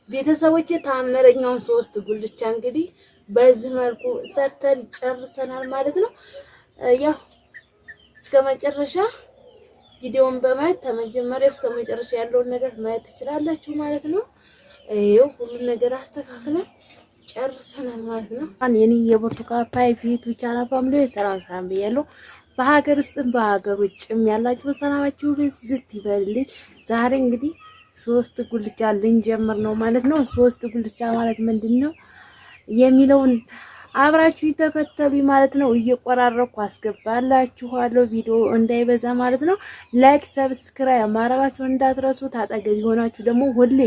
ቤተሰቦቼ ታምረኛውን 3 ጉልቻ እንግዲህ በዚህ መልኩ ሰርተን ጨርሰናል ማለት ነው። ያው እስከመጨረሻ ቪዲዮውን በማየት ከመጀመሪያ እስከ መጨረሻ ያለውን ነገር ማየት ትችላላችሁ ማለት ነው። ይሄው ሁሉ ነገር አስተካክለን ጨርሰናል ማለት ነው። የኔ የብርቱካን ፓይፕ ዩቲዩብ ቻናል ፋሚሊ ሰላም ብያለሁ። በሀገር ውስጥም በሀገር ውጭም ያላችሁ ሰላማችሁ ብዝት ይበልልኝ። ዛሬ እንግዲህ 3 ጉልቻ ልንጀምር ነው ማለት ነው። 3 ጉልቻ ማለት ምንድነው የሚለውን አብራችሁ ተከተሉ ማለት ነው። እየቆራረኩ አስገባላችኋለሁ ቪዲዮ እንዳይበዛ ማለት ነው። ላይክ ሰብስክራይብ ማድረጋችሁ እንዳትረሱ። ታጠገብ ሆናችሁ ደግሞ ሁሌ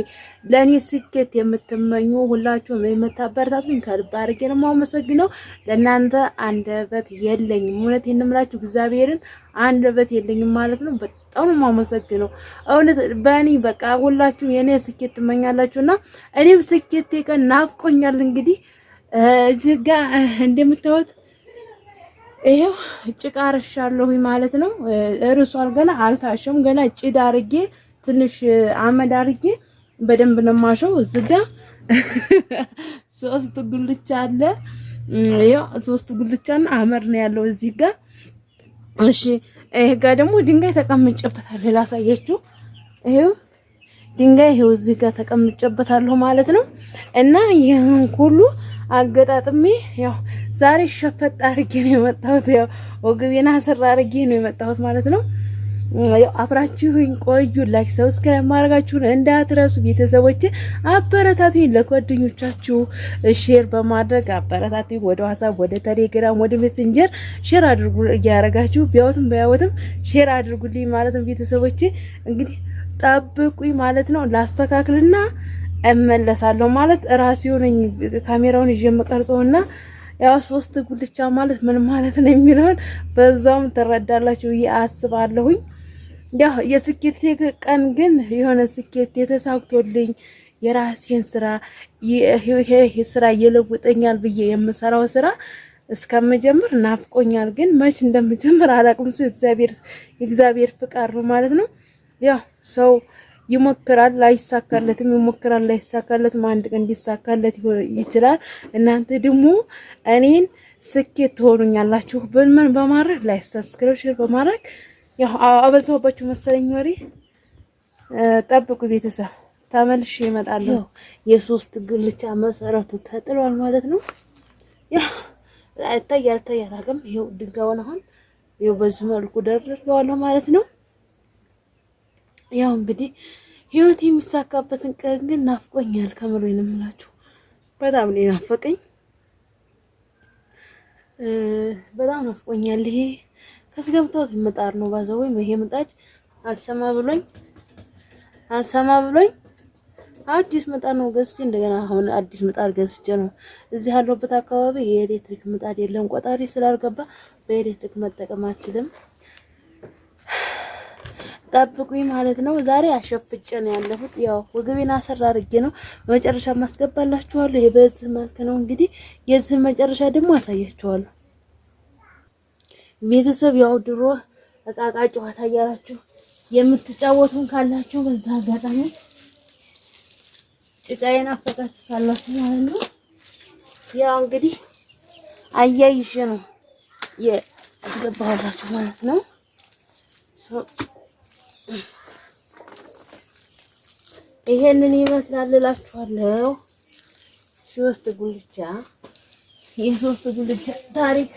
ለኔ ስኬት የምትመኙ ሁላችሁም የምታበረታቱኝ ከልብ አድርጌ ነው የማመሰግነው። ለእናንተ አንደበት የለኝም፣ እውነቴን ነው የምላችሁ። እግዚአብሔርን አንደበት የለኝም ማለት ነው። በጣም ነው የማመሰግነው እውነት በእኔ በቃ ሁላችሁም የኔ ስኬት ትመኛላችሁና እኔም ስኬቴ ቀን ናፍቆኛል እንግዲህ እዚህ ጋር እንደምታዩት ይሄው ጭቃ አርሻለሁ ማለት ነው። እርሷል ገና አልታሸም። ገና ጭድ አርጌ ትንሽ አመድ አርጌ በደንብ ነው ማሸው። እዚህ ጋር 3 ጉልቻ አለ። ይሄው 3 ጉልቻና አመድ ነው ያለው እዚህ ጋር። እሺ ይሄ ጋር ደግሞ ድንጋይ ተቀምጬበታል። ላሳያችሁ። ይሄው ድንጋይ ይሄው እዚህ ጋር ተቀምጬበታለሁ ማለት ነው። እና ይሄን ሁሉ አገጣጥሜ ያው ዛሬ ሸፈጥ አርጌ ነው የመጣሁት። ያው ወገቤና አሰራ አርጌ ነው የመጣሁት ማለት ነው። ያው አብራችሁኝ ቆዩ። ላይክ ሰብስክራይብ ማድረጋችሁን እንዳትረሱ ቤተሰቦቼ። አበረታቱኝ። ለጓደኞቻችሁ ሼር በማድረግ አበረታቱኝ። ወደ ዋትስአፕ፣ ወደ ቴሌግራም፣ ወደ ሜሴንጀር ሼር አድርጉ። እያረጋችሁ ቢያወትም ባያወትም ሼር አድርጉልኝ ማለት ነው ቤተሰቦቼ። እንግዲህ ጠብቁኝ ማለት ነው። ላስተካክልና እመለሳለሁ ማለት ራሴው ነኝ ካሜራውን ይዤ የምቀርጸውና ያው 3 ጉልቻ ማለት ምን ማለት ነው የሚለውን በዛውም ትረዳላችሁ አስባለሁኝ። ያው የስኬት ቀን ግን የሆነ ስኬት የተሳክቶልኝ የራሴን ስራ ይሄ ስራ ይለውጠኛል ብዬ የምሰራው ስራ እስከምጀምር ናፍቆኛል። ግን መች እንደምጀምር አላውቅም። እግዚአብሔር ፍቃድ ነው ማለት ነው። ያው ሰው ይሞክራል ላይሳካለትም፣ ይሞክራል ላይሳካለትም። አንድ ቀን እንዲሳካለት ይችላል። እናንተ ደግሞ እኔን ስኬት ትሆኑኛላችሁ በምን በማድረግ ላይ ሰብስክራይብ ሼር በማድረግ ያው አበዛሁባችሁ መሰለኝ ወሬ። ጠብቁ ቤተሰብ፣ ተመልሼ እመጣለሁ። የ3 ጉልቻ መሰረቱ ተጥሏል ማለት ነው። ያው ታያል አቅም ይሄው ድንጋዩን አሁን ይሄው በዚህ መልኩ ደርድሬዋለሁ ማለት ነው። ያው እንግዲህ ህይወት የሚሳካበትን ቀን ግን ናፍቆኛል። ከምሬን ነው የምላችሁ። በጣም ነው ናፈቀኝ፣ በጣም ናፍቆኛል። ይሄ ከስገብቶት ምጣድ ነው ባዘው ወይ ይሄ ምጣድ አልሰማ ብሎኝ አዲስ ምጣድ ነው ገዝቼ እንደገና አሁን አዲስ ምጣድ ገዝቼ ነው። እዚህ ያለሁበት አካባቢ የኤሌክትሪክ ምጣድ የለም። ቆጣሪ ስላልገባ በኤሌክትሪክ መጠቀም አልችልም። ጠብቁኝ ማለት ነው። ዛሬ አሸፍጬ ነው ያለሁት። ያው ወገቤና አሰራ አድርጌ ነው መጨረሻ ማስገባላችኋለሁ። የበዚህ መልክ ነው እንግዲህ። የዚህ መጨረሻ ደግሞ አሳያችኋለሁ ቤተሰብ። ያው ድሮ እቃቃ ጨዋታ እያላችሁ የምትጫወቱን ካላችሁ በዛ አጋጣሚ ጭቃዬን አፈቃችሁ ካላችሁ ማለት ነው። ያው እንግዲህ አያይዤ ነው ያስገባሁላችሁ ማለት ነው። ይሄንን ይመስላል እላችኋለሁ። 3 ጉልቻ የ3 ጉልቻ ታሪክ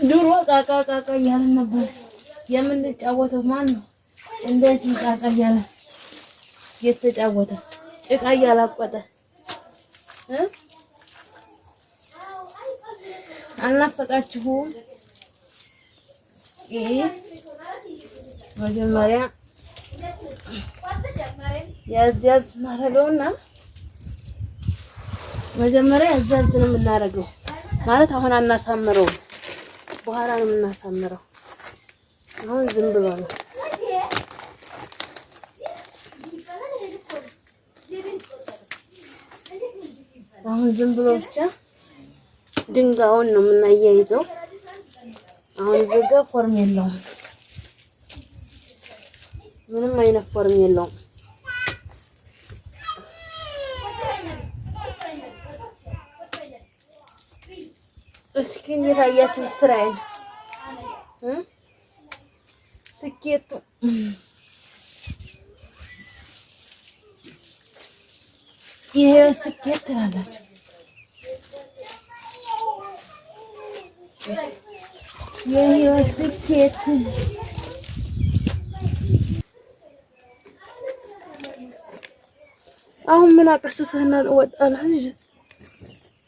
ድሮ ቃቃ እያልን ነበር የምንጫወተው። ማን ነው እንደዚህ ቃቃ እያለ የተጫወተ ጭቃ እያላቆጠ አልናፈቃችሁም? ይሄ መጀመሪያ ያዝ ማረገውና መጀመሪያ ያዝ ነው የምናረገው ማለት አሁን አናሳምረው፣ በኋላ ነው የምናሳምረው። አሁን ዝም ብሎ ነው። አሁን ዝም ብሎ ብቻ ድንጋዩን ነው የምናያይዘው። አሁን ዝጋ ፎርም የለውም። ምንም አይነት ፎርም የለውም። እስኪ እንዴት አያችሁ ስራዬን? ስኬቱ ይሄ ስኬት ትላላችሁ። የህይወት ስኬት አሁን ምን አቀሰሰህና ወጣለህ ልጅ?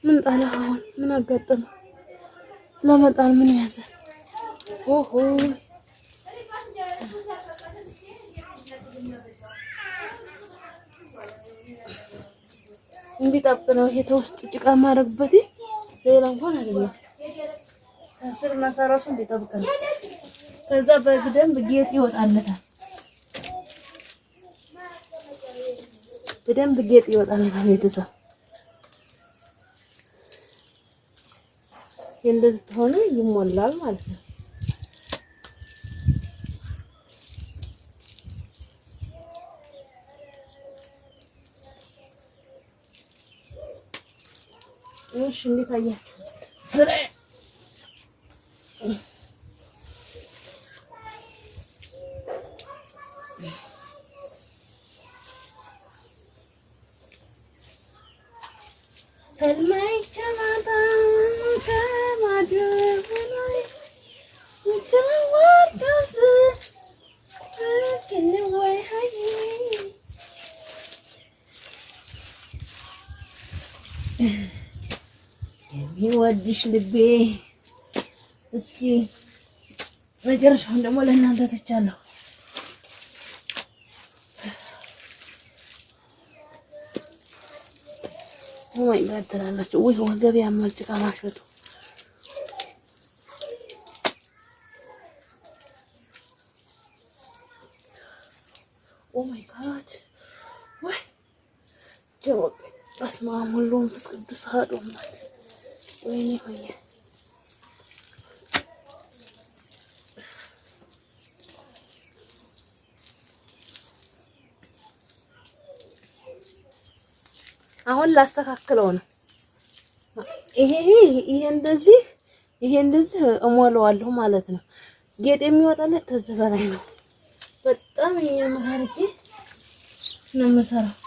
ምን ጣለህ? አሁን ምን አጋጠመ? ለመጣል ምን ያዘ? ኦሆ እንዲጣብቅ ነው ይሄ ተውስጥ ጭቃ ማረግበት ሌላ እንኳን አይደለም። ከስር መሰረቱ እንዲጣብቅ ነው። ከዛ በደንብ ጌጥ ይወጣለታል። በደንብ ጌጥ ይወጣለታል። ቤተሰብ እንደዚህ ተሆነ ይሞላል ማለት ነው። እሺ እንዴት አያችሁ ስራዬ? ህልሜ ቸማታ ከማድረግ ላይ ተወርዳስ እስኪ ወይ ሃይ የሚወድሽ ልቤ እስኪ መጨረሻውን ደግሞ ለእናንተ ትቻለሁ። ወይ ጋር ትላላችሁ ወይ ወገብ ያማል ጭቃ ማሸቱ። ኦ ማይ ጋድ ወይ ጀወቅ አስማም ሁሉም ፍስቅዱስ ሀዶም ወይኔ ሆየ አሁን ላስተካክለው ነው። ይሄ እንደዚህ እሞላዋለሁ ማለት ነው። ጌጥ የሚወጣለት ተዚህ በላይ ነው። በጣም የሚያምርጌ ነው የምሰራው።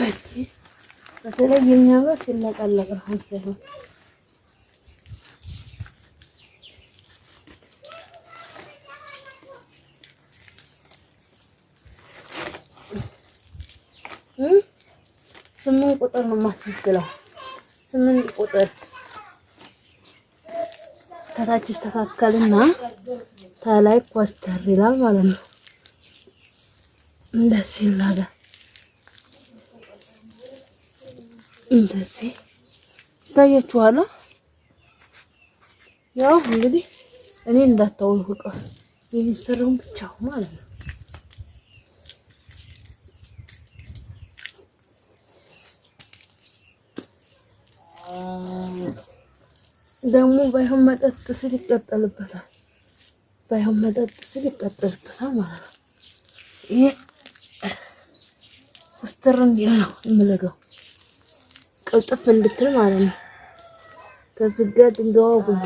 እስኪ በተለይ የሚያምር ሲለቀለቅ ነው ሳይሆን ስምንት ቁጥር ነው የማስመስለው። 8 ቁጥር ከታች ይስተካከልና ታላይ ኮስተር ይላል ማለት ነው። እንደዚህ ይላል። እንደዚህ ታያችኋል። ያው እንግዲህ እኔ እንዳታውቁ የሚሰራውን ብቻ ማለት ነው። ደግሞ ባይሆን መጠጥ ስል ይቀጠልበታል። ባይሆን መጠጥ ስል ይቀጠልበታል ማለት ነው። ይሄ ኮስተር እንዲል ነው የምለገው ቅልጥፍ እንድትል ማለት ነው። ከዚህ ጋር ድንጋዩ ጉድ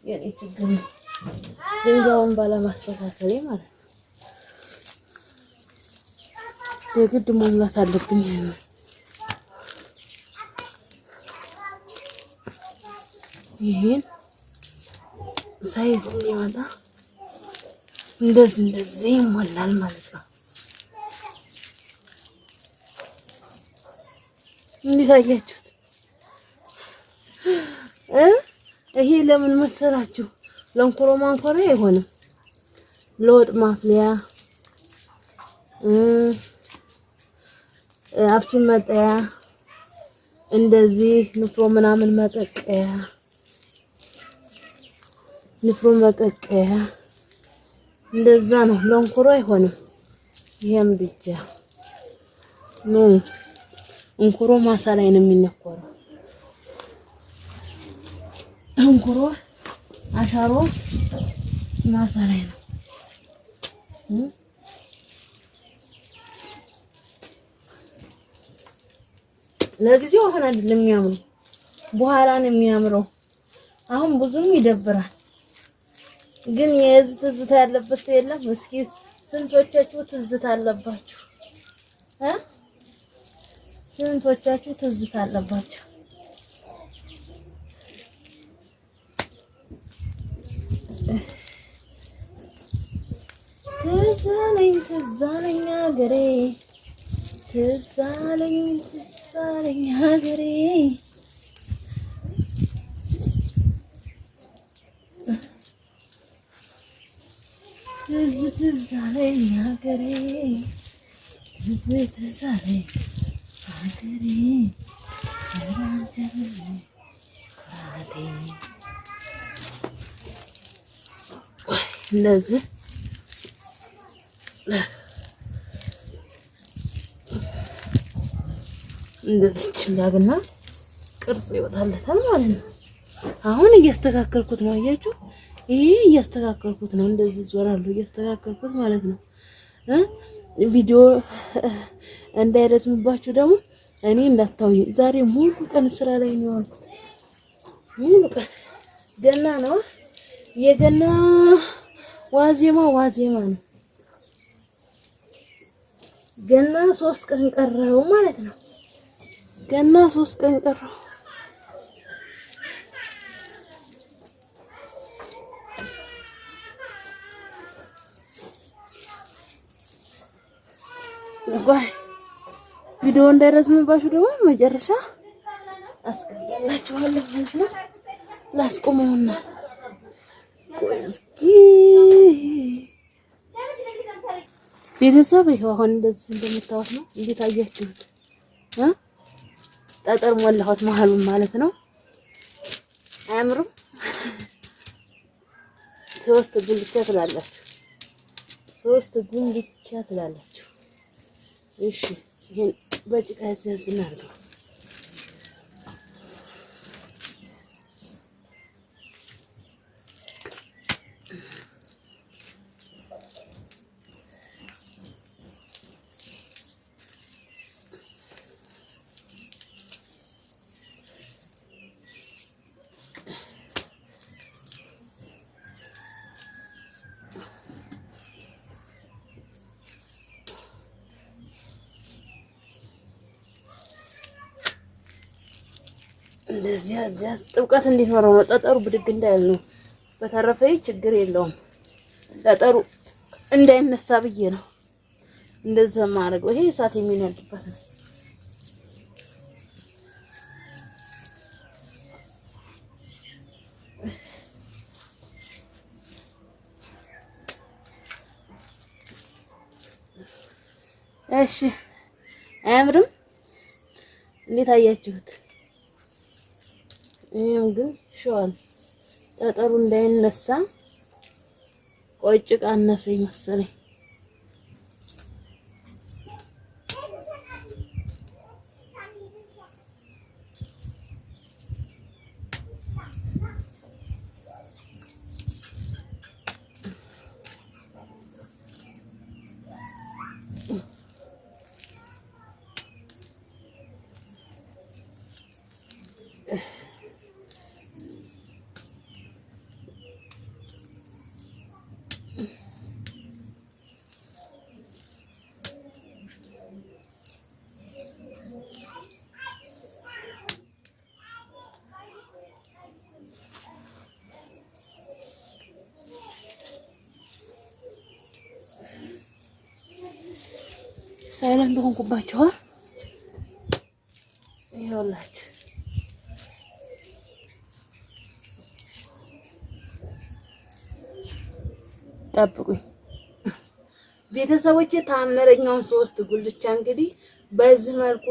የኔ ችግር ነው ድንጋዩን ባለማስተካከሌ ማለት ነው። የግድ መሙላት አለብኝ። ይሄን ሳይዝ እንዲመጣ እንደዚህ ይሞላል ማለት ነው። እንዴት አያችሁት? ይሄ ለምን መሰላችሁ? ለእንኩሮ ማንኮሪያ አይሆንም። ለወጥ ማፍሊያ አብሲን መጠያ እንደዚህ ንፍሮ ምናምን መቀቀያ ንፍሮ መቀቀያ እንደዛ ነው። ለንኩሮ አይሆንም። ይሄም ብቻ ነው። እንኩሮ ማሳ ላይ ነው የሚነኮረው። እንኩሮ አሻሮ ማሳ ላይ ነው። ለጊዜው አሁን አይደለም የሚያምረው፣ በኋላ ነው የሚያምረው። አሁን ብዙም ይደብራል። ግን የዚህ ትዝታ ያለበት ሰው የለም። እስኪ ስንቶቻችሁ ትዝታ አለባችሁ? ስንቶቻችሁ ትዝታ አለባችሁ? ትዝ አለኝ ሀገሬ፣ ትዝ አለኝ ሀገሬ፣ ትዝ አለኝ ሀገሬ፣ ትዝ አለኝ ሀገሬ፣ እንደዚህ እንደዚህ ችላግና ቅርጽ ይወጣለታል ማለት ነው። አሁን እያስተካከልኩት ነው። አያችሁ? ይሄ እያስተካከልኩት ነው። እንደዚህ ዞራለሁ እያስተካከልኩት ማለት ነው። ቪዲዮ እንዳይረዝምባችሁ ደግሞ እኔ እንዳታውኝ። ዛሬ ሙሉ ቀን ስራ ላይ ነው ያልኩት። ሙሉ ቀን ገና ነው። የገና ዋዜማ ነው። ገና 3 ቀን ቀረው ማለት ነው። ገና 3 ቀን ቀረው። ቆይ ቪዲዮ እንዳይረዝምባችሁ ደግሞ መጨረሻ አስገባላችኋለሁ ማለት ነው። ላስቆመውና ቆይ እስኪ ቤተሰብ ይሄው አሁን እንደዚህ እንደምታዩት ነው። እንዴት አያችሁት? ጠጠር ሞላሁት መሀሉን ማለት ነው። አያምርም? 3 ጉልቻ ትላላችሁ። 3 ጉልቻ ትላላችሁ። እሺ ይሄን በጭቃ ያዘዝ እናድርገው። እንደዚህ ጥብቀት እንዲኖረው ነው። ጠጠሩ ብድግ እንዳይል ነው። በተረፈ ችግር የለውም። ጠጠሩ እንዳይነሳ ብዬ ነው እንደዚህ ማድረገው። ይሄ እሳት የሚነድበት ነው። እሺ አያምርም? እንዴት አያችሁት? ይሄም ግን ሸዋል ጠጠሩ እንዳይነሳ ቆይ ጭቃ አነሰኝ መሰለኝ። ሳይለንት ሆንኩባችሁ። ይኸውላችሁ ጠብቁኝ። ቤተሰቦቼ ታምረኛውን 3 ጉልቻ እንግዲህ በዚህ መልኩ